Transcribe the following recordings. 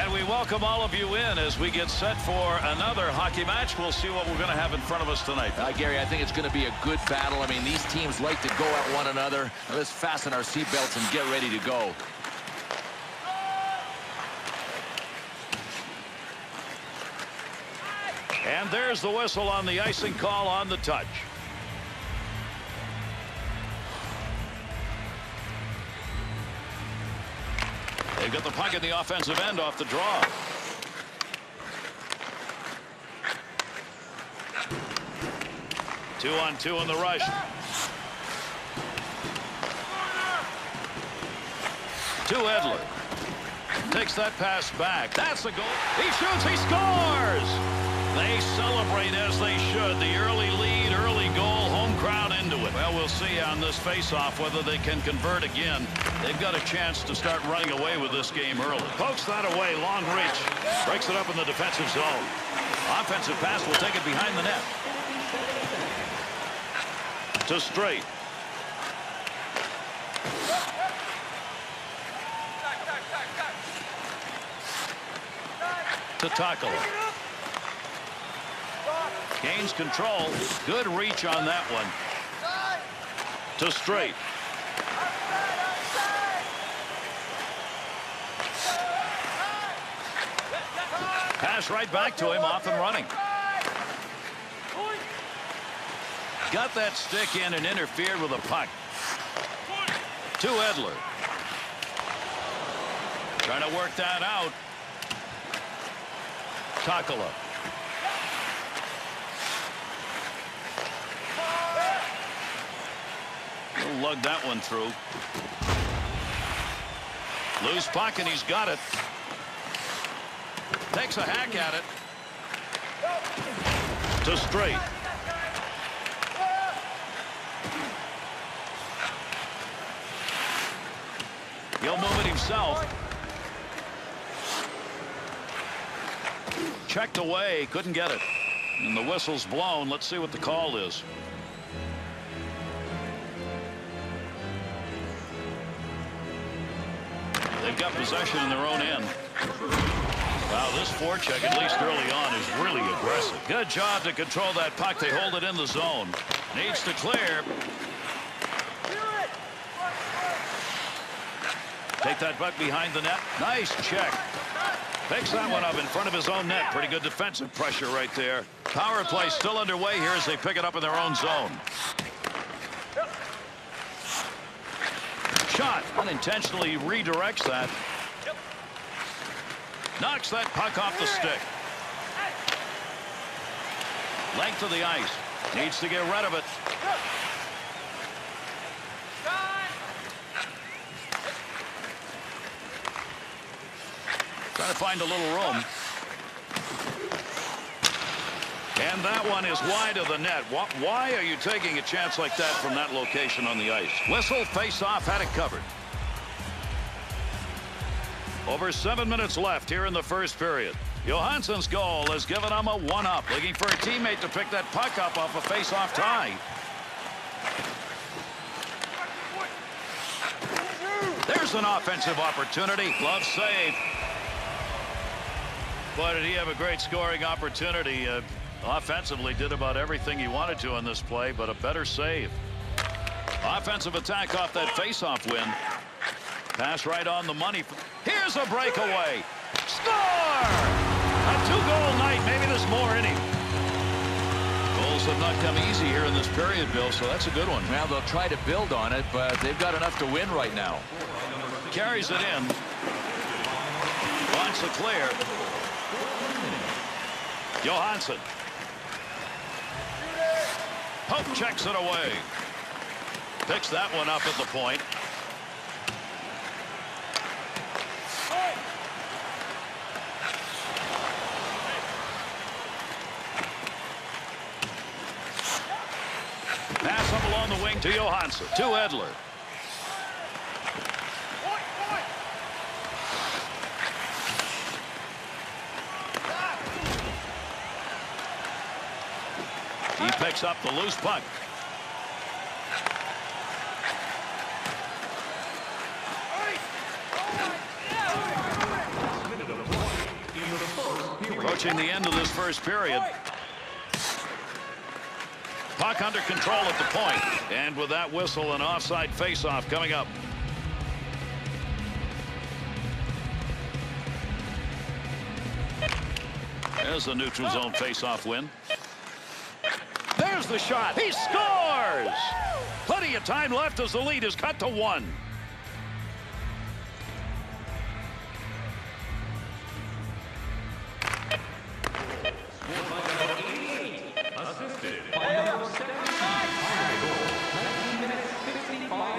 And we welcome all of you in as we get set for another hockey match. We'll see what we're going to have in front of us tonight. Gary, I think it's going to be a good battle. I mean, these teams like to go at one another. Now, let's fasten our seatbelts and get ready to go. And there's the whistle on the icing call on the touch. They've got the puck in the offensive end off the draw. Two-on-two in the rush. To Edler. Takes that pass back. That's a goal. He shoots. He scores. They celebrate as they should. The early lead, early goal, home crowd into it. Well, we'll see on this face-off whether they can convert again. They've got a chance to start running away with this game early. Pokes that away, long reach. Breaks it up in the defensive zone. Offensive pass will take it behind the net. To Straight. To Takala. Gains control. Good reach on that one. To Straight. Pass right back to him, off and running. Got that stick in and interfered with a puck. To Edler. Trying to work that out. Takala. He'll lug that one through. Loose puck, and he's got it. Takes a hack at it. To Straight. He'll move it himself. Checked away, couldn't get it. And the whistle's blown. Let's see what the call is. They've got possession in their own end. Wow, this forecheck, at least early on, is really aggressive. Good job to control that puck. They hold it in the zone. Needs to clear. Take that puck behind the net. Nice check. Picks that one up in front of his own net. Pretty good defensive pressure right there. Power play still underway here as they pick it up in their own zone. Shot. Unintentionally redirects that. Knocks that puck off the stick. Length of the ice. Needs to get rid of it. Trying to find a little room. And that one is wide of the net. Why are you taking a chance like that from that location on the ice? Whistle, face-off, had it covered. Over 7 minutes left here in the first period. Johansson's goal has given them a one-up. Looking for a teammate to pick that puck up off a face-off tie. There's an offensive opportunity. Glove save. Boy, did he have a great scoring opportunity. Offensively did about everything he wanted to on this play, but a better save. Offensive attack off that face-off win. Pass right on the money. Here's a breakaway. Score! A two-goal night. Maybe there's more in him. Goals have not come easy here in this period, Bill, so that's a good one. Well, they'll try to build on it, but they've got enough to win right now. Carries it in. Wants a clear. Johansson. Pope checks it away. Picks that one up at the point. Pass up along the wing to Johansson. To Edler. He picks up the loose puck. Approaching the end of this first period. Puck under control at the point. And with that whistle, an offside faceoff coming up. There's the neutral zone faceoff win. There's the shot. He scores! Plenty of time left as the lead is cut to 1.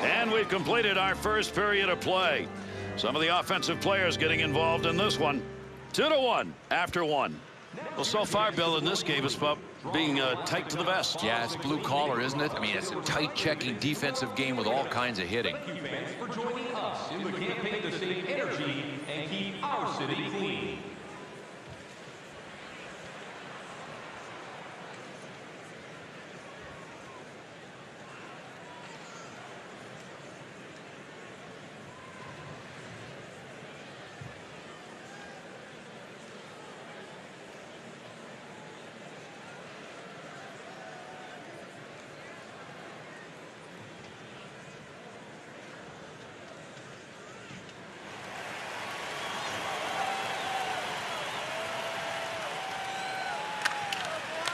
And we've completed our first period of play. Some of the offensive players getting involved in this one. 2-1 after 1. Well, so far, Bill, in this game, it's about being tight to the vest. Yeah, it's blue collar, isn't it? I mean, it's a tight checking defensive game with all kinds of hitting. Thank you, fans, for joining us in the campaign to save energy and keep our city clean.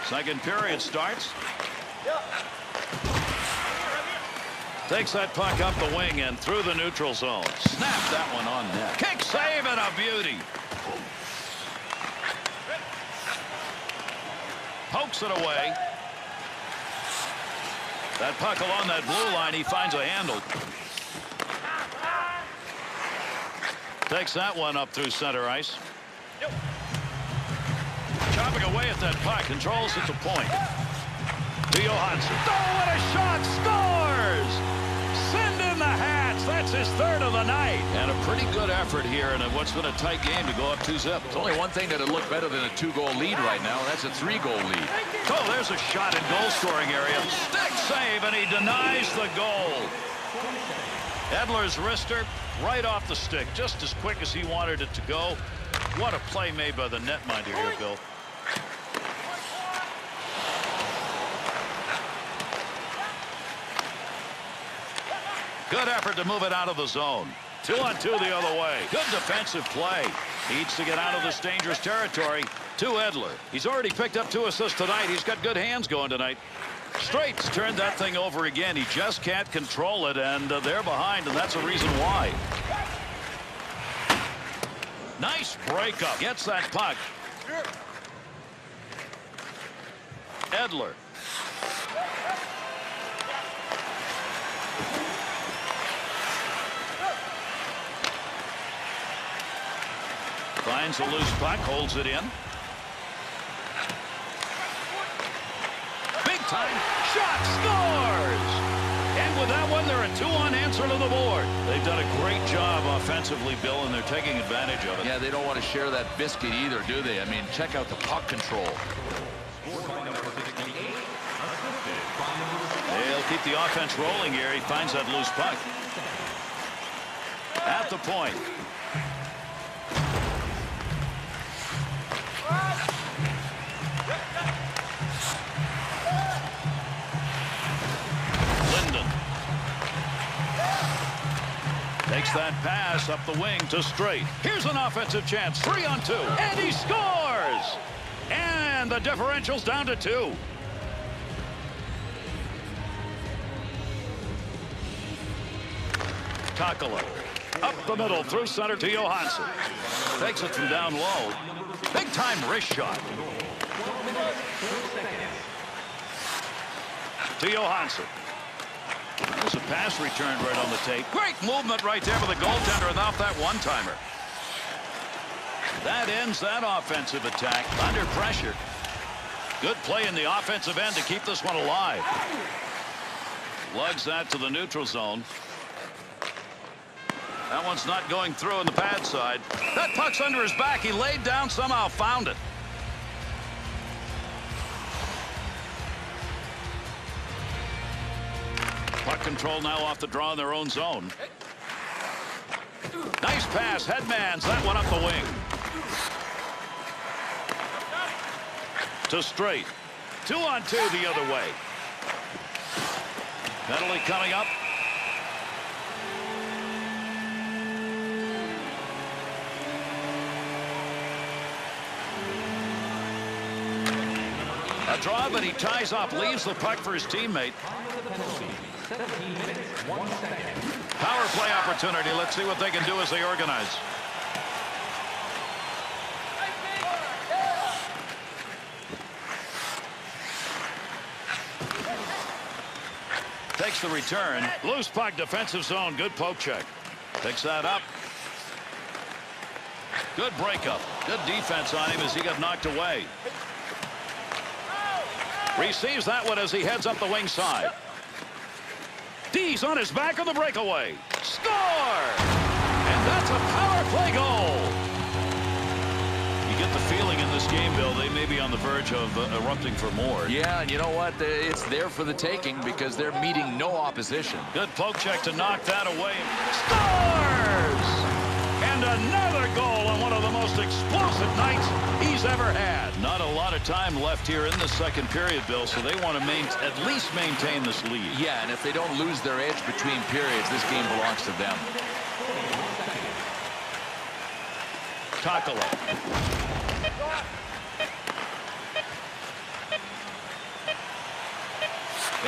Second period starts. Takes that puck up the wing and through the neutral zone. Snap that one on net. Kick save and a beauty. Pokes it away. That puck along that blue line, he finds a handle. Takes that one up through center ice. Chopping away at that puck, controls at the point. To Johansson. Oh, what a shot! Scores! Send in the Hats. That's his third of the night. And a pretty good effort here in what's been a tight game to go up 2-zip. There's only one thing that'd look better than a 2-goal lead right now, and that's a 3-goal lead. Oh, there's a shot in goal-scoring area. Stick save, and he denies the goal. Edler's wrister right off the stick, just as quick as he wanted it to go. What a play made by the netminder here, Bill. Good effort to move it out of the zone. 2-on-2 the other way. Good defensive play. Needs to get out of this dangerous territory. To Edler. He's already picked up 2 assists tonight. He's got good hands going tonight. Straight's turned that thing over again. He just can't control it, and they're behind, and that's a reason why. Nice breakup. Gets that puck. Edler. Finds a loose puck, holds it in. Big time shot, scores! And with that one, they're a 2-on answer to the board. They've done a great job offensively, Bill, and they're taking advantage of it. Yeah, they don't want to share that biscuit either, do they? I mean, check out the puck control. They'll keep the offense rolling here. He finds that loose puck. At the point. Takes that pass up the wing to Straight. Here's an offensive chance. 3-on-2. And he scores! And the differential's down to 2. Takala. Up the middle through center to Johansson. Takes it from down low. Big time wrist shot. To Johansson. There's a pass returned right on the tape. Great movement right there for the goaltender without that one-timer. That ends that offensive attack under pressure. Good play in the offensive end to keep this one alive. Lugs that to the neutral zone. That one's not going through on the pad side. That puck's under his back. He laid down, somehow found it. Puck control now off the draw in their own zone. Nice pass. Headmans that one up the wing. To straight. 2-on-2 the other way. Penalty coming up. A draw, but he ties up, leaves the puck for his teammate. 17 minutes, 1 second. Power play opportunity. Let's see what they can do as they organize. Takes the return. Loose puck, defensive zone. Good poke check. Picks that up. Good breakup. Good defense on him as he got knocked away. Receives that one as he heads up the wing side. D's on his back on the breakaway. Score! And that's a power play goal. You get the feeling in this game, Bill, they may be on the verge of erupting for more. Yeah, and you know what? It's there for the taking because they're meeting no opposition. Good poke check to knock that away. Scores! And another goal on one of the most explosive nights he's ever had. Not a lot of time left here in the second period, Bill, so they want to at least maintain this lead. Yeah, and if they don't lose their edge between periods, this game belongs to them. Takala.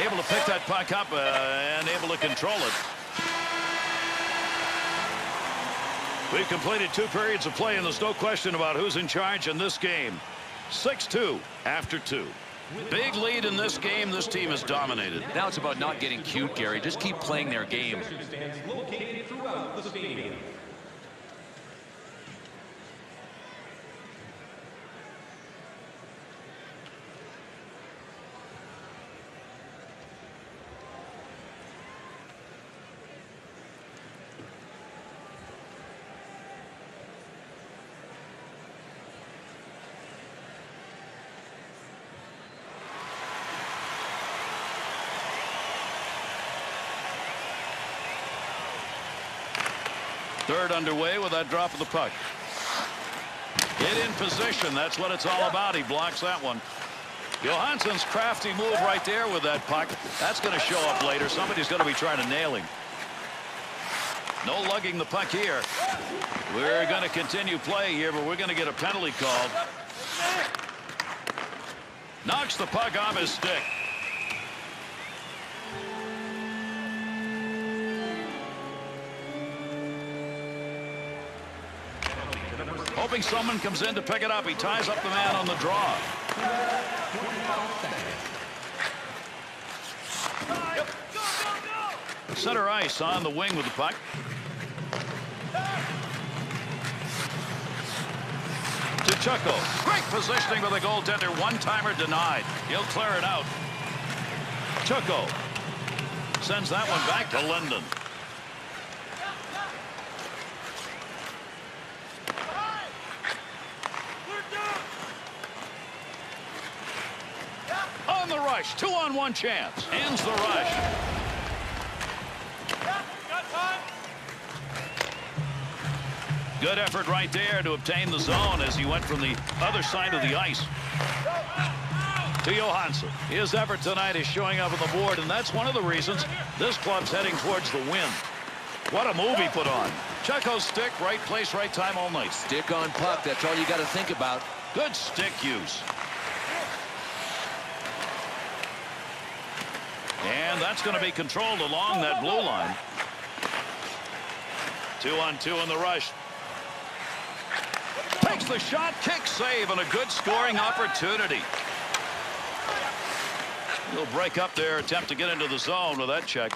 Able to pick that puck up and able to control it. We've completed 2 periods of play, and there's no question about who's in charge in this game. 6-2 after 2. Big lead in this game. This team is dominated. Now it's about not getting cute, Gary. Just keep playing their game. Stands located throughout the stadium. Third underway with that drop of the puck. Get in position. That's what it's all about. He blocks that one. Johansson's crafty move right there with that puck. That's going to show up later. Somebody's going to be trying to nail him. No lugging the puck here. We're going to continue play here, but we're going to get a penalty called. Knocks the puck off his stick. Hoping someone comes in to pick it up. He ties up the man on the draw. Center ice on the wing with the puck. To Chucko. Great positioning with the goaltender. One-timer denied. He'll clear it out. Chucko sends that one back to Linden. On the rush. 2-on-1 chance. Ends the rush. Good effort right there to obtain the zone as he went from the other side of the ice. To Johansson. His effort tonight is showing up on the board, and that's one of the reasons this club's heading towards the win. What a move he put on. Chucko's stick, right place, right time all night. Stick on puck, that's all you got to think about. Good stick use. And that's going to be controlled along that blue line. 2-on-2 in the rush. Takes the shot, kick save, and a good scoring opportunity. He'll break up there, attempt to get into the zone with that check.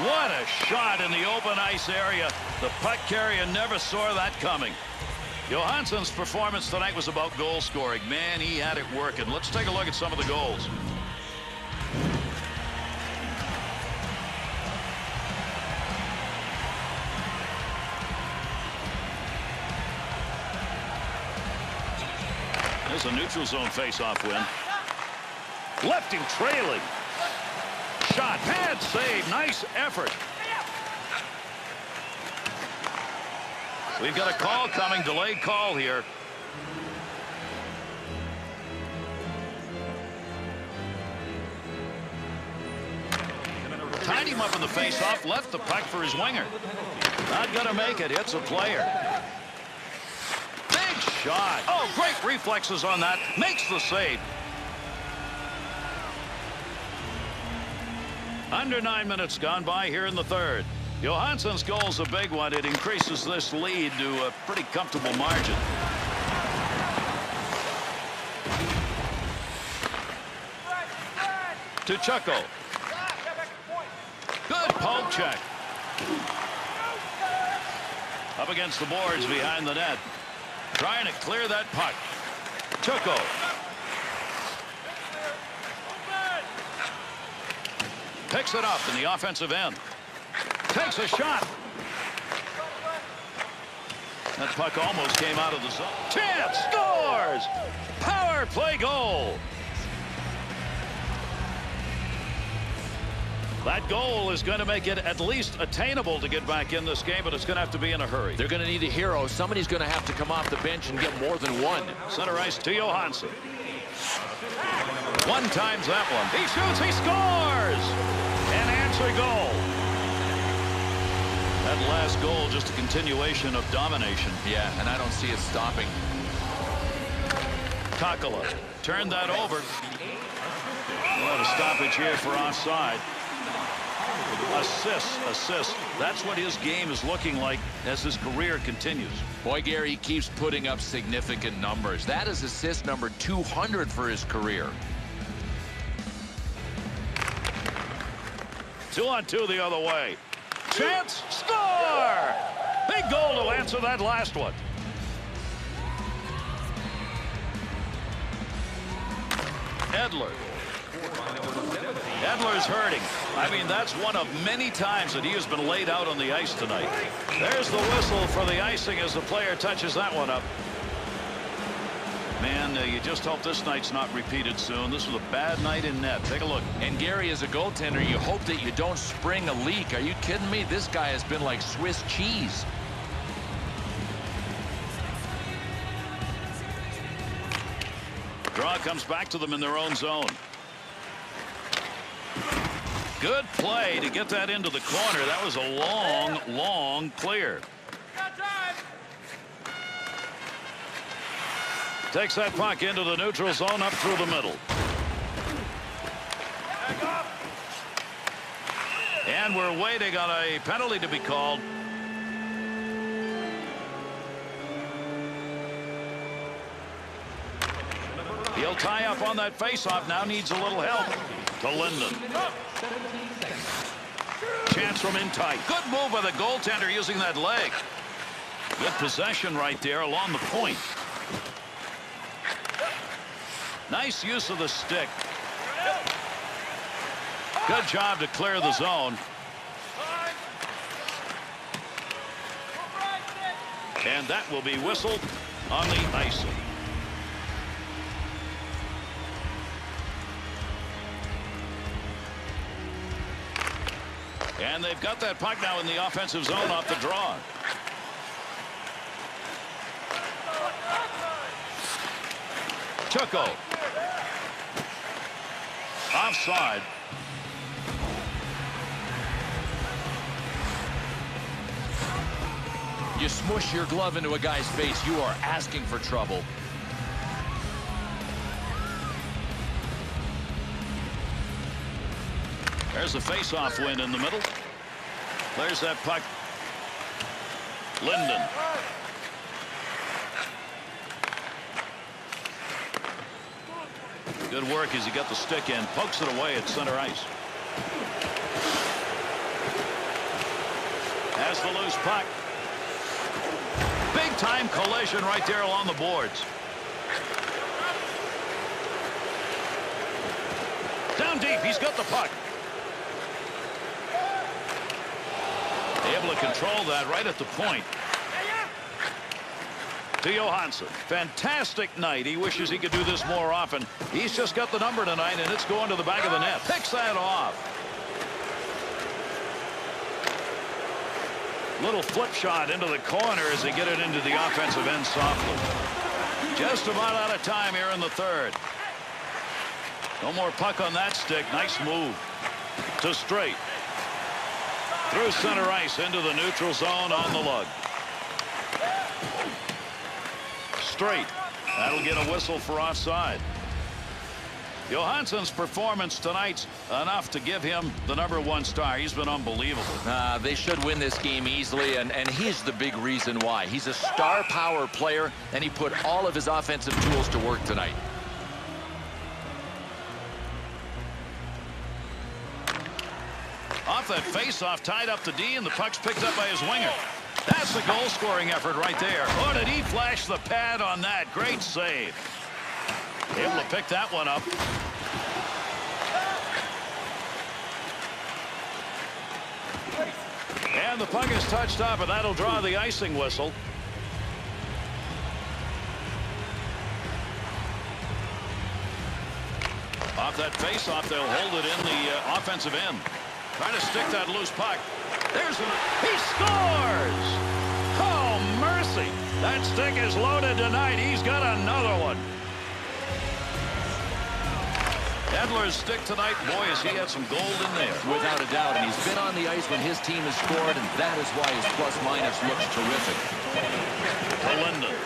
What a shot in the open ice area. The puck carrier never saw that coming. Johansson's performance tonight was about goal scoring. Man, he had it working. Let's take a look at some of the goals. There's a neutral zone face-off win. Left him trailing. Shot, bad save, nice effort. We've got a call coming, delayed call here. Tied him up in the face-off, left the puck for his winger. Not gonna make it, hits a player. Big shot. Oh, great reflexes on that. Makes the save. Under 9 minutes gone by here in the third. Johansson's goal's a big one. It increases this lead to a pretty comfortable margin. To Chucko. Good poke check. Up against the boards behind the net. Trying to clear that puck. Chucko. Picks it up in the offensive end. Takes a shot. That puck almost came out of the zone. Chance scores! Power play goal. That goal is going to make it at least attainable to get back in this game, but it's going to have to be in a hurry. They're going to need a hero. Somebody's going to have to come off the bench and get more than one. Center ice to Johansson. One times that one. He shoots, he scores! An answer goal. That last goal, just a continuation of domination. Yeah, and I don't see it stopping. Takala turned that over. What a stoppage here for offside. Assist. That's what his game is looking like as his career continues. Boy, Gary keeps putting up significant numbers. That is assist number 200 for his career. 2-on-2 the other way. Chance, score! Big goal to answer that last one. Edler. Edler's hurting. I mean, that's one of many times that he has been laid out on the ice tonight. There's the whistle for the icing as the player touches that one up. Man, you just hope this night's not repeated soon. This was a bad night in net. Take a look. And Gary, as a goaltender, you hope that you don't spring a leak. Are you kidding me? This guy has been like Swiss cheese. Draw comes back to them in their own zone. Good play to get that into the corner. That was a long clear. Takes that puck into the neutral zone up through the middle. And we're waiting on a penalty to be called. He'll tie up on that faceoff. Now needs a little help. To Linden. Chance from in tight. Good move by the goaltender using that leg. Good possession right there along the point. Nice use of the stick. Good job to clear the zone. And that will be whistled on the icing. And they've got that puck now in the offensive zone off the draw. Chucko. Offside. You smush your glove into a guy's face, you are asking for trouble. There's a face-off win in the middle. There's that puck. Linden. Good work as he got the stick in. Pokes it away at center ice. Has the loose puck. Big-time collision right there along the boards. Down deep. He's got the puck. Able to control that right at the point. To Johansson. Fantastic night. He wishes he could do this more often. He's just got the number tonight, and it's going to the back of the net. Picks that off. Little flip shot into the corner as they get it into the offensive end softly. Just about out of time here in the third. No more puck on that stick. Nice move to Straight. Through center ice into the neutral zone on the lug. Straight. That'll get a whistle for offside. Johansson's performance tonight's enough to give him the #1 star. He's been unbelievable. They should win this game easily, and he's the big reason why. He's a star power player, and he put all of his offensive tools to work tonight. Off that face-off, tied up the D, and the puck's picked up by his winger. That's the goal-scoring effort right there. Oh, did he flash the pad on that? Great save. Able to pick that one up. And the puck is touched up, and that'll draw the icing whistle. Off that face-off, they'll hold it in the offensive end. Trying to stick that loose puck. There's one. He scores! Oh, mercy. That stick is loaded tonight. He's got another one. Edler's stick tonight, boy, has he had some gold in there. Without a doubt, and he's been on the ice when his team has scored, and that is why his plus-minus looks terrific. To Linden.